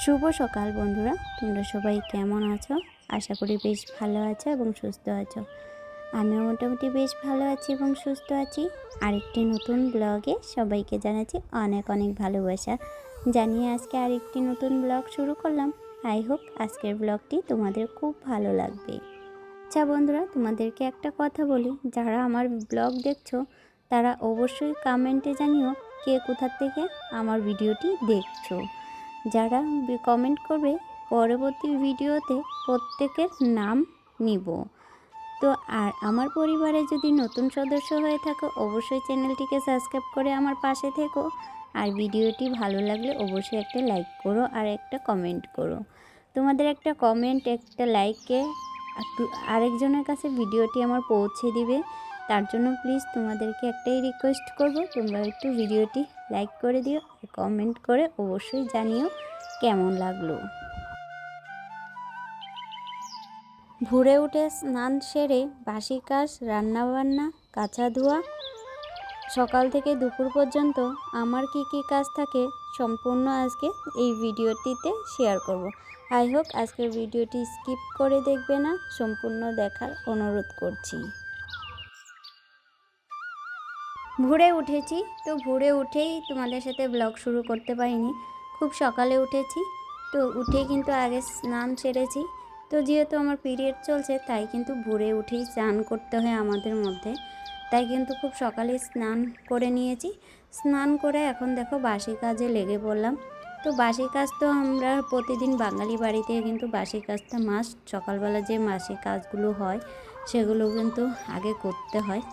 শুভ সকাল বন্ধুরা, তোমরা সবাই কেমন আছো? আশা করি বেশ ভালো আছো এবং সুস্থ আছো। আমিও মোটামুটি বেশ ভালো আছি এবং সুস্থ আছি। আরেকটি নতুন ব্লগে সবাইকে জানাচ্ছি অনেক অনেক ভালোবাসা জানিয়ে আজকে আরেকটি নতুন ব্লগ শুরু করলাম। আই হোপ আজকের ব্লগটি তোমাদের খুব ভালো লাগবে। আচ্ছা বন্ধুরা, তোমাদেরকে একটা কথা বলি, যারা আমার ব্লগ দেখছো তারা অবশ্যই কমেন্টে জানিও কে কোথা থেকে আমার ভিডিওটি দেখছো। যারা কমেন্ট করবে পরবর্তী ভিডিওতে প্রত্যেকের নাম নিব। তো আর আমার পরিবারে যদি নতুন সদস্য হয়ে থাকো অবশ্যই চ্যানেলটিকে সাবস্ক্রাইব করে আমার পাশে থেকো। আর ভিডিওটি ভালো লাগলে অবশ্যই একটা লাইক করো আর একটা কমেন্ট করো। তোমাদের একটা কমেন্ট একটা লাইকে আরেকজনের কাছে ভিডিওটি আমার পৌঁছে দিবে। তার জন্য প্লিজ তোমাদেরকে একটাই রিকোয়েস্ট করব, তোমরা একটু ভিডিওটি লাইক করে দিও আর কমেন্ট করে অবশ্যই জানিও কেমন লাগলো। ভোরে উঠে স্নান সেরে বাসি কাজ, রান্নাবান্না, কাচা ধোয়া, সকাল থেকে দুপুর পর্যন্ত আমার কি কি কাজ থাকে সম্পূর্ণ আজকে এই ভিডিওটিতে শেয়ার করব। আই হোপ আজকের ভিডিওটি স্কিপ করে দেখবে না, সম্পূর্ণ দেখার অনুরোধ করছি। ভোরে উঠেছি, তো ভোরে উঠেই তোমাদের সাথে ব্লগ শুরু করতে পারিনি, খুব সকালে উঠেছি। তো উঠেই কিন্তু আগে স্নান সেরেছি। তো যেহেতু আমার পিরিয়ড চলছে তাই কিন্তু ভোরে উঠেই স্নান করতে হয় আমাদের মধ্যে, তাই কিন্তু খুব সকালে স্নান করে নিয়েছি। স্নান করে এখন দেখো বাসি কাজে লেগে পড়লাম। তো বাসি কাজ তো আমরা প্রতিদিন বাঙালি বাড়িতে কিন্তু বাসি কাজটা মাস্ট। সকালবেলা যে বাসি কাজগুলো হয় সেগুলো কিন্তু আগে করতে হয়।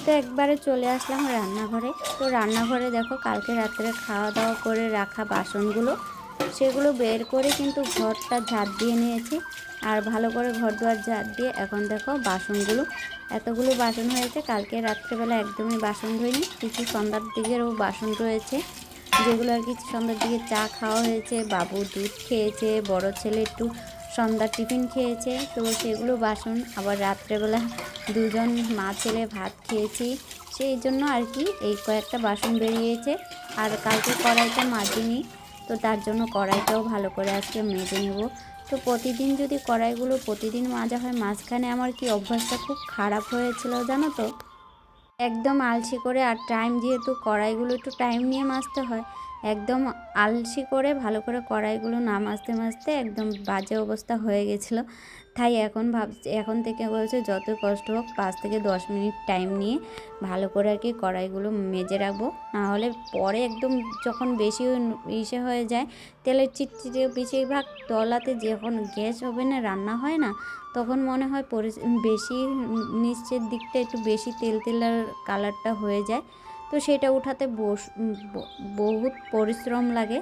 তো একবারে চলে আসলাম রান্নাঘরে। তো রান্নাঘরে দেখো কালকে রাত্রে খাওয়া দাওয়া করে রাখা বাসনগুলো সেগুলো বের করে কিন্তু ঘরটা ঝাড় দিয়ে নিয়েছি। আর ভালো করে ঘর দুয়ার ঝাড় দিয়ে এখন দেখো বাসনগুলো এতগুলো বাসন হয়েছে। কালকে রাত্রেবেলা একদমই বাসন ধুইনি, কিছু সন্ধ্যার দিকেরও বাসন রয়েছে যেগুলো আর কি সন্ধ্যার দিকে চা খাওয়া হয়েছে, বাবু দুধ খেয়েছে, বড় ছেলে একটু সন্ধ্যার টিফিন খেয়েছে, তো সেগুলো বাসন। আবার রাত্রেবেলা দুজন মা ছেলে ভাত খেয়েছি, সেই জন্য আর কি এই কয়েকটা বাসন বেরিয়েছে। আর কালকে কড়াইটা মাজিনি, তো তার জন্য কড়াইটাও ভালো করে আজকে মেজে নেব। তো প্রতিদিন যদি কড়াইগুলো প্রতিদিন মাজা হয়, মাঝখানে আমার কি অভ্যাসটা খুব খারাপ হয়েছিল জানো তো, একদম আলসি করে। আর টাইম যেহেতু কড়াইগুলো একটু টাইম নিয়ে মাজতে হয়, একদম আলসি করে ভালো করে কড়াইগুলো না মাজতে মাজতে একদম বাজে অবস্থা হয়ে গেছিলো। তাই এখন ভাবছি, এখন থেকে বলছে যত কষ্ট হোক 5 থেকে 10 মিনিট টাইম নিয়ে ভালো করে আর কি কড়াইগুলো মেজে রাখবো। নাহলে পরে একদম যখন বেশি ইসে হয়ে যায়, তেলের চিটচিটে বেশিরভাগ তলাতে যখন গ্যাস ওভেনে রান্না হয় না, তখন মনে হয় বেশি নিচের দিকটা একটু বেশি তেল তেলার কালারটা হয়ে যায়। তো সেটা উঠাতে বহুত পরিশ্রম লাগে।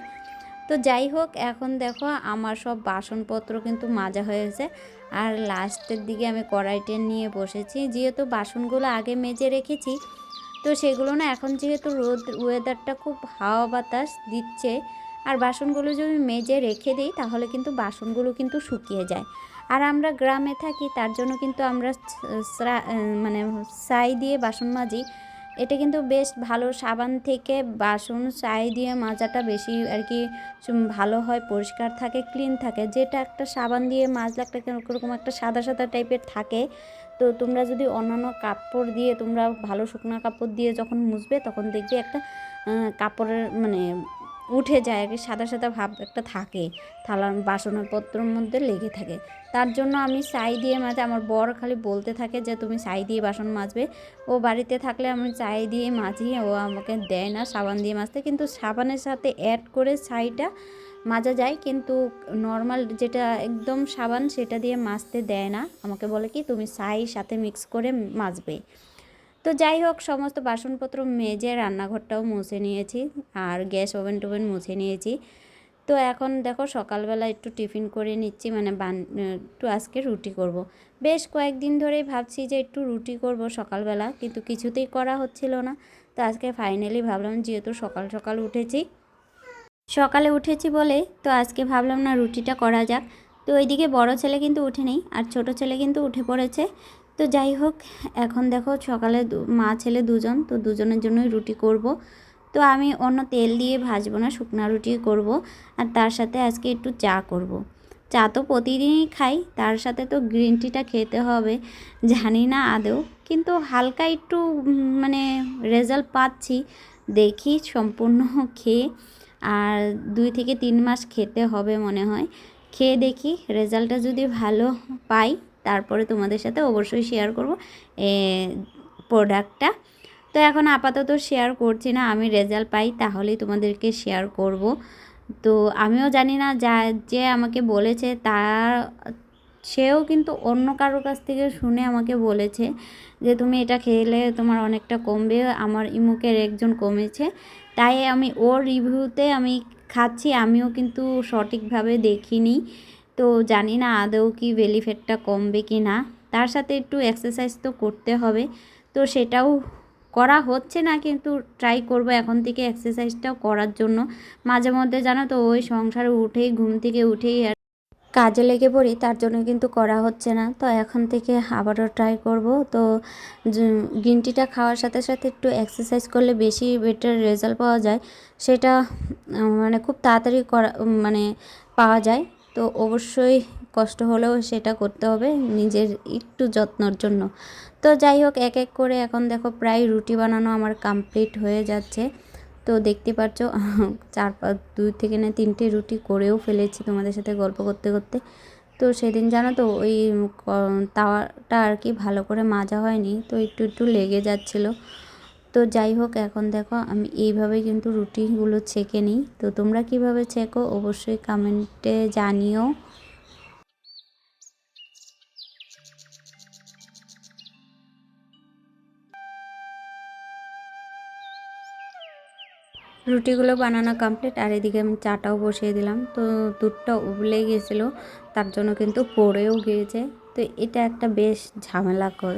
তো যাই হোক, এখন দেখো আমার সব বাসনপত্র কিন্তু মাজা হয়েছে। আর লাস্টের দিকে আমি কড়াইটা নিয়ে বসেছি, যেহেতু বাসনগুলো আগে মেজে রেখেছি। তো সেগুলো না এখন যেহেতু ওয়েদারটা খুব হাওয়া বাতাস দিচ্ছে, আর বাসনগুলো যদি মেজে রেখে দিই তাহলে কিন্তু বাসনগুলো কিন্তু শুকিয়ে যায়। আর আমরা গ্রামে থাকি, তার জন্য কিন্তু আমরা মানে ছাই দিয়ে বাসন মাজি। এটা কিন্তু বেশ ভালো, সাবান থেকে বাসন ছাই দিয়ে মাজাটা বেশি আর কি ভালো হয়, পরিষ্কার থাকে, ক্লিন থাকে। যেটা একটা সাবান দিয়ে মাজলে একটা কীরকম একটা সাদা সাদা টাইপের থাকে। তো তোমরা যদি অন্যান্য কাপড় দিয়ে, তোমরা ভালো শুকনো কাপড় দিয়ে যখন মুছবে তখন দেখবে একটা কাপড়ের মানে উঠে যায় আর কি, সাদা সাদা ভাব একটা থাকে, থালা বাসনপত্রের মধ্যে লেগে থাকে। তার জন্য আমি ছাই দিয়ে মাঝে, আমার বর খালি বলতে থাকে যে তুমি ছাই দিয়ে বাসন মাজবে। ও বাড়িতে থাকলে আমি ছাই দিয়ে মাজি, ও আমাকে দেয় না সাবান দিয়ে মাজতে, কিন্তু সাবানের সাথে অ্যাড করে ছাইটা মাজা যায়, কিন্তু নর্মাল যেটা একদম সাবান সেটা দিয়ে মাজতে দেয় না, আমাকে বলে কি তুমি ছাই সাথে মিক্স করে মাজবে। তো যাই হোক, সমস্ত বাসনপত্র মেজে রান্নাঘরটাও মুছে নিয়েছি আর গ্যাস ওভেন টোভেন মুছে নিয়েছি। তো এখন দেখো সকালবেলা একটু টিফিন করে নিচ্ছি, মানে একটু আজকে রুটি করব। বেশ কয়েকদিন ধরেই ভাবছি যে একটু রুটি করব সকালবেলা, কিন্তু কিছুতেই করা হচ্ছিল না। তো আজকে ফাইনালি ভাবলাম, যেহেতু সকাল সকাল সকালে উঠেছি বলে, তো আজকে ভাবলাম না রুটিটা করা যাক। তো ওইদিকে বড় ছেলে কিন্তু উঠে নেই আর ছোট ছেলে কিন্তু উঠে পড়েছে। তো যাই হোক, এখন দেখো সকালে মা ছেলে দুজন, তো দুজনের জন্যই রুটি করব। তো আমি অন্য তেল দিয়ে ভাজবো না, শুকনো রুটি করব। আর তার সাথে আজকে একটু চা করব। চা তো প্রতিদিনই খাই, তার সাথে তো গ্রিন টিটা খেতে হবে। জানি না আদৌ, কিন্তু হালকা একটু মানে রেজাল্ট পাচ্ছি, দেখি সম্পূর্ণ খেয়ে। আর 2 থেকে 3 মাস খেতে হবে মনে হয়, খেয়ে দেখি রেজাল্টটা যদি ভালো পাই তারপরে তোমাদের সাথে অবশ্যই শেয়ার করব প্রোডাক্টটা। তো এখন আপাতত শেয়ার করছি না, আমি রেজাল্ট পাই তাহলেই তোমাদেরকে শেয়ার করব। তো আমিও জানি না, যে আমাকে বলেছে তার সেও কিন্তু অন্য কারোর কাছ থেকে শুনে আমাকে বলেছে যে তুমি এটা খেলে তোমার অনেকটা কমবে। আমার ইমুকের একজন কমেছে, তাই আমি ওর রিভিউতে আমি খাচ্ছি। আমিও কিন্তু সঠিকভাবে দেখিনি, তো জানি না আদৌ কি বেলি ফ্যাটটা কমবে কি না। তার সাথে একটু এক্সারসাইজ তো করতে হবে, তো সেটাও করা হচ্ছে না, কিন্তু ট্রাই করব এখন থেকে এক্সারসাইজটাও করার জন্য। মাঝে মধ্যে জানো তো ওই সংসারে উঠেই ঘুম থেকে উঠেই আর কাজে লেগে পড়ি, তার জন্য কিন্তু করা হচ্ছে না। তো এখন থেকে আবারও ট্রাই করব। তো গ্রিন টিটা খাওয়ার সাথে সাথে একটু এক্সারসাইজ করলে বেশি বেটার রেজাল্ট পাওয়া যায়, সেটা মানে খুব তাড়াতাড়ি করা মানে পাওয়া যায়। তো অবশ্যই কষ্ট হলেও সেটা করতে হবে নিজের একটু যত্নর জন্য। তো যাই হোক, এক এক করে এখন দেখো প্রায় রুটি বানানো আমার কমপ্লিট হয়ে যাচ্ছে। তো দেখতে পাচ্ছ 2 থেকে 3টে রুটি করেও ফেলেছি তোমাদের সাথে গল্প করতে করতে। তো সেদিন জানো তো ওই তাওয়াটা আর কি ভালো করে মাজা হয়নি, তো একটু একটু লেগে যাচ্ছিলো। তো যাই হোক, এখন দেখো আমি এইভাবে কিন্তু রুটিগুলো ছেঁকে নিই। তো তোমরা কিভাবে ছেঁকো অবশ্যই কমেন্টে জানিও। রুটিগুলো বানানো কমপ্লিট, আর এদিকে আমি চাটাও বসিয়ে দিলাম। তো দুধটা উবলে গিয়েছিলো, তার জন্য কিন্তু পড়েও গিয়েছে। তো এটা একটা বেশ ঝামেলাকর,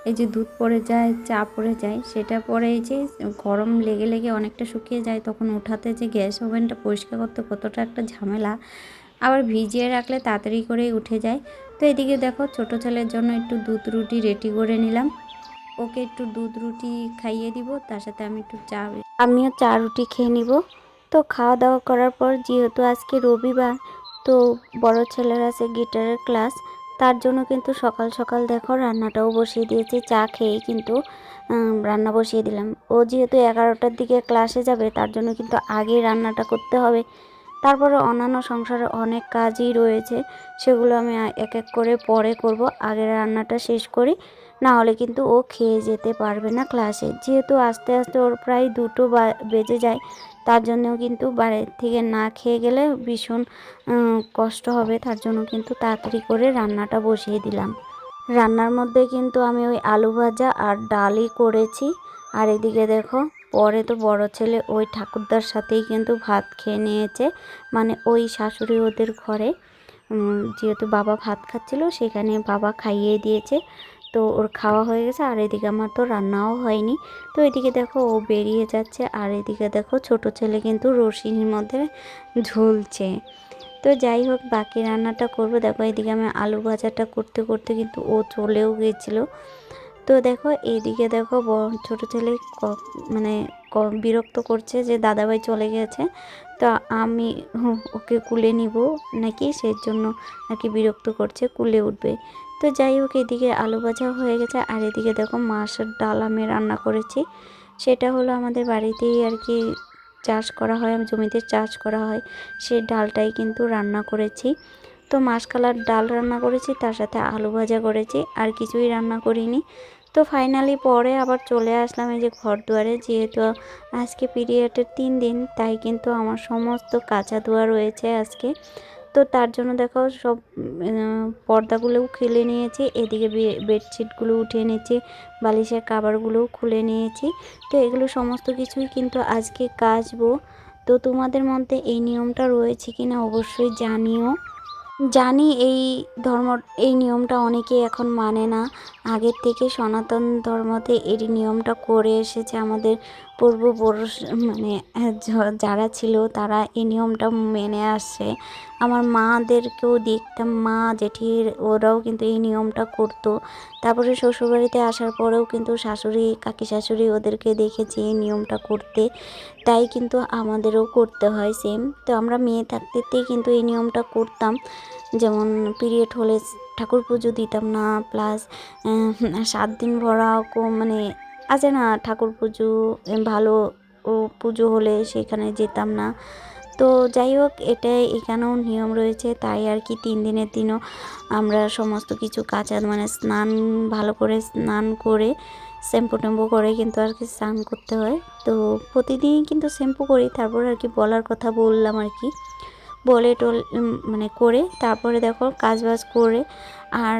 এই যে দুধ পড়ে যায়, চা পড়ে যায়, সেটা পরে এই যে গরম লেগে লেগে অনেকটা শুকিয়ে যায়, তখন উঠাতে যে গ্যাস ওভেনটা পরিষ্কার করতে কতটা একটা ঝামেলা। আবার ভিজিয়ে রাখলে তাড়াতাড়ি করেই উঠে যায়। তো এদিকে দেখো ছোটো ছেলের জন্য একটু দুধ রুটি রেডি করে নিলাম। ওকে একটু দুধ রুটি খাইয়ে দিব, তার সাথে আমি একটু আমিও চা রুটি খেয়ে নিব। তো খাওয়া দাওয়া করার পর, যেহেতু আজকে রবিবার, তো বড় ছেলের আছে গিটারের ক্লাস, তার জন্য কিন্তু সকাল সকাল দেখো রান্নাটাও বসিয়ে দিয়েছি। চা খেয়েই কিন্তু রান্না বসিয়ে দিলাম। ও যেহেতু 11টার দিকে ক্লাসে যাবে, তার জন্য কিন্তু আগেই রান্নাটা করতে হবে। তারপরে অন্যান্য সংসারে অনেক কাজই রয়েছে, সেগুলো আমি এক এক করে পরে করব। আগে রান্নাটা শেষ করি, না হলে কিন্তু ও খেয়ে যেতে পারবে না ক্লাসে। যেহেতু আস্তে আস্তে ওর প্রায় 2টো বেজে যায়, তার জন্যও কিন্তু বাইরের থেকে না খেয়ে গেলে ভীষণ কষ্ট হবে। তার জন্য কিন্তু তাড়াতাড়ি করে রান্নাটা বসিয়ে দিলাম। রান্নার মধ্যে কিন্তু আমি ওই আলু ভাজা আর ডালই করেছি। আর এদিকে দেখো পরে তো বড় ছেলে ওই ঠাকুরদার সাথেই কিন্তু ভাত খেয়ে নিয়েছে, মানে ওই শাশুড়ি ওদের ঘরে যেহেতু বাবা ভাত খাচ্ছিল, সেখানে বাবা খাইয়ে দিয়েছে। তো ওর খাওয়া হয়ে গেছে, আর এদিকে আমার তো রান্নাও হয়নি। তো এদিকে দেখো ও বেরিয়ে যাচ্ছে, আর এদিকে দেখো ছোট ছেলে কিন্তু রশির মধ্যে ঝুলছে। তো যাই হোক, বাকি রান্নাটা করব। দেখো এদিকে আমি আলু ভাজাটা করতে করতে কিন্তু ও চলেও গেছিলো। তো দেখো এইদিকে দেখো ছোট ছেলে মানে বিরক্ত করছে যে দাদাভাই চলে গেছে, তো আমি ওকে কুলে নিব নাকি, সেই জন্য আর কি বিরক্ত করছে, কুলে উঠবে। তো যাই হোক, এদিকে আলু ভাজা হয়ে গেছে, আর এদিকে দেখো মাছের ডাল আমি রান্না করেছি। সেটা হলো আমাদের বাড়িতেই আর কি চাষ করা হয়, জমিতে চাষ করা হয়, সেই ডালটাই কিন্তু রান্না করেছি। তো মাসকালার ডাল রান্না করেছি, তার সাথে আলু ভাজা করেছি, আর কিছুই রান্না করিনি। তো ফাইনালি পরে আবার চলে আসলাম এই যে ঘর দুয়ারে। যেহেতু আজকে পিরিয়ডের 3 দিন, তাই কিন্তু আমার সমস্ত কাঁচা ধোয়া রয়েছে আজকে। তো তার জন্য দেখো সব পর্দাগুলোও খুলে নিয়েছি, এদিকে বেডশিটগুলো উঠিয়ে নিয়েছি, বালিশের কাভারগুলোও খুলে নিয়েছি। তো এগুলো সমস্ত কিছুই কিন্তু আজকে কাচবো। তো তোমাদের মধ্যে এই নিয়মটা রয়েছে কিনা অবশ্যই জানিও। জানি এই নিয়মটা অনেকে এখন মানে না, আগের থেকে সনাতন ধর্মতে এই নিয়মটা করে এসেছে আমাদের পূর্বপুরুষ মানে যারা ছিল তারা এই নিয়মটা মেনে আসছে। আমার মাদেরকেও দেখতাম, মা জেঠির ওরাও কিন্তু এই নিয়মটা করতো। তারপরে শ্বশুরবাড়িতে আসার পরেও কিন্তু শাশুড়ি কাকি শাশুড়ি ওদেরকে দেখেছি এই নিয়মটা করতে, তাই কিন্তু আমাদেরও করতে হয় সেম। তো আমরা মেয়ে থাকতেই কিন্তু এই নিয়মটা করতাম। যেমন পিরিয়ড হলে ঠাকুর পুজো দিতাম না, প্লাস 7 দিন ভরা মানে আছে না ঠাকুর পুজো, ভালো পুজো হলে সেখানে যেতাম না। তো যাই হোক, এটাই এখানেও নিয়ম রয়েছে, তাই আর কি 3 দিনের দিনও আমরা সমস্ত কিছু কাঁচা মানে স্নান ভালো করে স্নান করে শ্যাম্পু ট্যাম্পু করে কিন্তু আর কি স্নান করতে হয়। তো প্রতিদিনই কিন্তু শ্যাম্পু করি, তারপর আর কি বলার কথা বললাম আর কি, বলে মানে করে তারপরে দেখো কাজবাজ করে। আর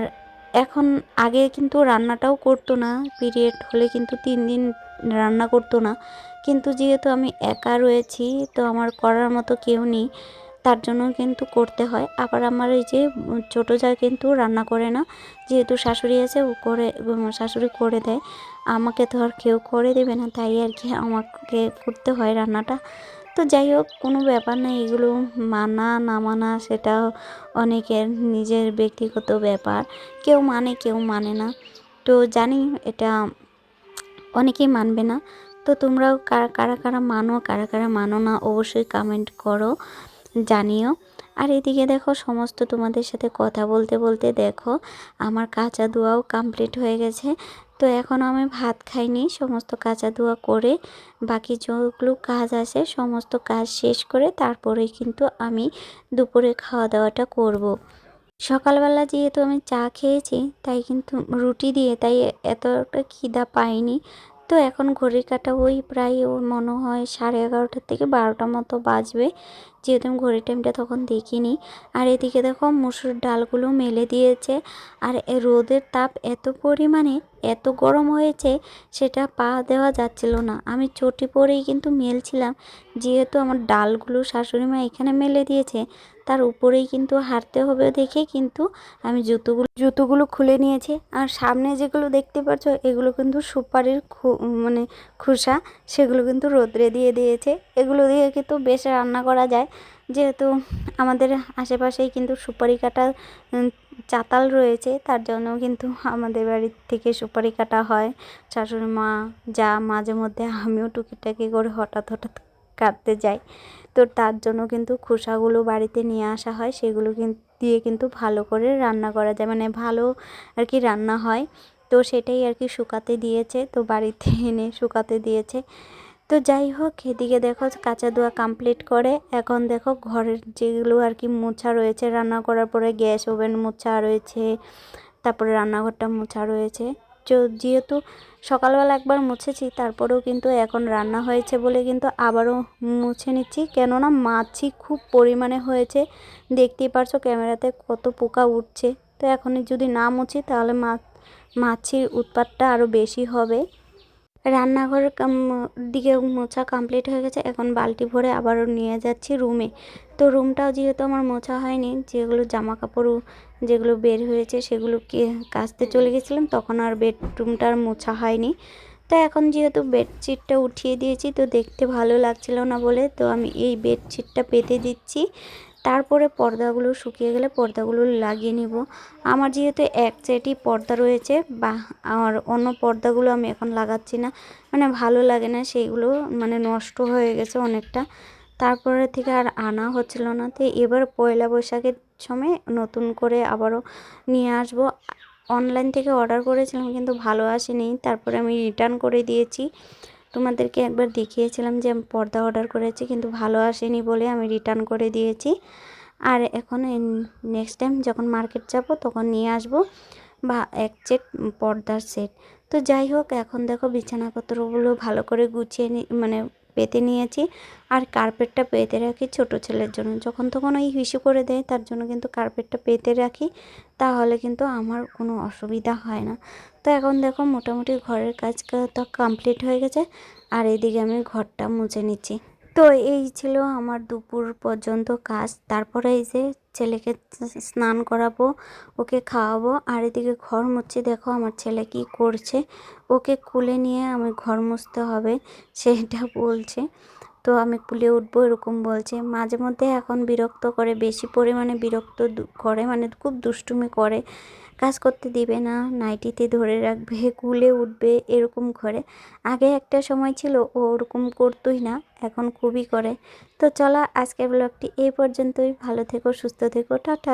এখন আগে কিন্তু রান্নাটাও করতো না, পিরিয়ড হলে কিন্তু 3 দিন রান্না করতো না, কিন্তু যেহেতু আমি একা রয়েছি তো আমার করার মতো কেউ নেই, তার জন্য কিন্তু করতে হয়। আবার আমার এই যে ছোটো যা কিন্তু রান্না করে না, যেহেতু শাশুড়ি আছে ও করে, শাশুড়ি করে দেয়, আমাকে তো আর কেউ করে দেবে না, তাই আর কি আমাকে করতে হয় রান্নাটা। তো যাই হোক, কোনো ব্যাপার না, এগুলো মানা না মানা সেটা অনেকের নিজের ব্যক্তিগত ব্যাপার, কেউ মানে কেউ মানে না। তো জানি এটা অনেকেই মানবে না। তো তোমরাও কারা কারা কারা মানো, কারা কারা মানো না, অবশ্যই কমেন্ট করো, জানিও। আর এদিকে দেখো সমস্ত তোমাদের সাথে কথা বলতে বলতে দেখো আমার কাঁচা ধোয়াও কমপ্লিট হয়ে গেছে। তো এখন আমি ভাত খাইনি, সমস্ত কাঁচা ধোয়া করে বাকি যেগুলো কাজ আছে সমস্ত কাজ শেষ করে তারপরে কিন্তু আমি দুপুরে খাওয়া দাওয়াটা করব। সকালবেলা যেহেতু আমি চা খেয়েছি তাই কিন্তু রুটি দিয়ে, তাই এতটা খিদা পাইনি। তো এখন ঘড়ির কাঁটা ওই প্রায় মনে হয় 11:30 থেকে 12টার মতো বাজবে, যেহেতু আমি ঘড়ির টাইমটা তখন দেখিনি। আর এদিকে দেখো মুসুর ডালগুলো মেলে দিয়েছে, আর রোদের তাপ এত পরিমাণে এত গরম হয়েছে সেটা পা দেওয়া যাচ্ছিল না, আমি চটি পরেই কিন্তু মেলছিলাম, যেহেতু আমার ডালগুলো শাশুড়ি মা এখানে মেলে দিয়েছে তার উপরেই কিন্তু হাঁটতে হবে দেখে কিন্তু আমি জুতোগুলো খুলে নিয়েছি। আর সামনে যেগুলো দেখতে পাচ্ছ এগুলো কিন্তু সুপারির মানে খোসা, সেগুলো কিন্তু রোদ্রে দিয়ে দিয়েছে। এগুলো দিয়ে কিন্তু বেশ রান্না করা যায়, যেহেতু আমাদের আশেপাশেই কিন্তু সুপারি কাটা চাতাল রয়েছে, তার জন্য কিন্তু আমাদের বাড়ির থেকে সুপারি কাটা হয়। শাশুড়ি মা যা মাঝে মধ্যে আমিও টুকিটাকি করে হঠাৎ হঠাৎ কাটতে যাই, তো তার জন্য কিন্তু খোসাগুলো বাড়িতে নিয়ে আসা হয়, সেগুলো দিয়ে কিন্তু ভালো করে রান্না করা যায়, মানে ভালো আর কি রান্না হয়। তো সেটাই আর কি শুকাতে দিয়েছে, তো বাড়িতে এনে শুকাতে দিয়েছে। তো যাই হোক, এদিকে দেখো কাঁচা ধোয়া কমপ্লিট করে এখন দেখো ঘরের যেগুলো আর কি মোছা রয়েছে, রান্না করার পরে গ্যাস ওভেন মোছা রয়েছে, তারপরে রান্নাঘরটা মোছা রয়েছে। যেহেতু সকালবেলা একবার মুছেছি, তারপরেও কিন্তু এখন রান্না হয়েছে বলে কিন্তু আবারও মুছে নিচ্ছি, কেননা মাছি খুব পরিমাণে হয়েছে, দেখতেই পারছো ক্যামেরাতে কত পোকা উঠছে। তো এখন যদি না মুছি তাহলে মাছির উৎপাতটা আরও বেশি হবে। রান্নাঘর দিকে মোছা কমপ্লিট হয়ে গেছে, এখন বালতি ভরে আবারও নিয়ে যাচ্ছি রুমে। তো রুমটাও যেহেতু আমার মোছা হয়নি, যেগুলো জামা কাপড় যেগুলো বের হয়েছে সেগুলোকে কাচতে চলে গেছিলাম, তখন আর বেডরুমটা আর মোছা হয়নি। তো এখন যেহেতু বেডশিটটা উঠিয়ে দিয়েছি, তো দেখতে ভালো লাগছিল না বলে তো আমি এই বেডশিটটা পেতে দিচ্ছি, তারপরে পর্দাগুলো শুকিয়ে গেলে পর্দাগুলো লাগিয়ে নিব। আমার যেহেতু এক সেটই পর্দা রয়েছে, বা আমার অন্য পর্দাগুলো আমি এখন লাগাচ্ছি না, মানে ভালো লাগে না সেইগুলো, মানে নষ্ট হয়ে গেছে অনেকটা, তারপরে থেকে আর আনা হচ্ছিল না। তো এবার পয়লা বৈশাখের সময় নতুন করে আবারও নিয়ে আসব। অনলাইন থেকে অর্ডার করেছিলাম কিন্তু ভালো আসেনি, তারপরে আমি রিটার্ন করে দিয়েছি। তোমাদেরকে একবার দেখিয়েছিলাম যে আমি পর্দা অর্ডার করেছি কিন্তু ভালো আসেনি বলে আমি রিটার্ন করে দিয়েছি। আর এখন নেক্সট টাইম যখন মার্কেট যাব তখন নিয়ে আসব বা এক সেট পর্দার সেট। তো যাই হোক, এখন দেখো বিছানাপত্রগুলো ভালো করে গুছিয়ে মানে পেতে নিয়েছি, আর কার্পেটটা পেতে রাখি ছোট ছেলের জন্য, যখন তখন ওই হিসু করে দেয়, তার জন্য কিন্তু কার্পেটটা পেতে রাখি, তাহলে কিন্তু আমার কোনো অসুবিধা হয় না। তো এখন দেখো মোটামুটি ঘরের কাজ তো কমপ্লিট হয়ে গেছে, আর এদিকে আমি ঘরটা মুছে নিচ্ছি। তো এই ছিল আমার দুপুর পর্যন্ত কাজ। তারপরে এই যে ছেলেকে স্নান করাবো, ওকে খাওয়াবো, আর এদিকে ঘর মুছছি। দেখো আমার ছেলে কি করছে, ওকে কুলে নিয়ে আমি ঘর মুছতে হবে সেটা বলছে। তো আমি কুলে উঠবো এরকম বলছে। মাঝে মধ্যে এখন বিরক্ত করে, বেশি পরিমাণে বিরক্ত করে, মানে খুব দুষ্টুমি করে, কাজ করতে দিবে না, নাইটিতে ধরে রাখবে, কুলে উঠবে এরকম করে। আগে একটা সময় ছিল ও ওরকম করতোই না, এখন খুবই করে। তো চলো আজকের ব্লগটি এই পর্যন্তই। ভালো থেকো, সুস্থ থেকো, টাটা।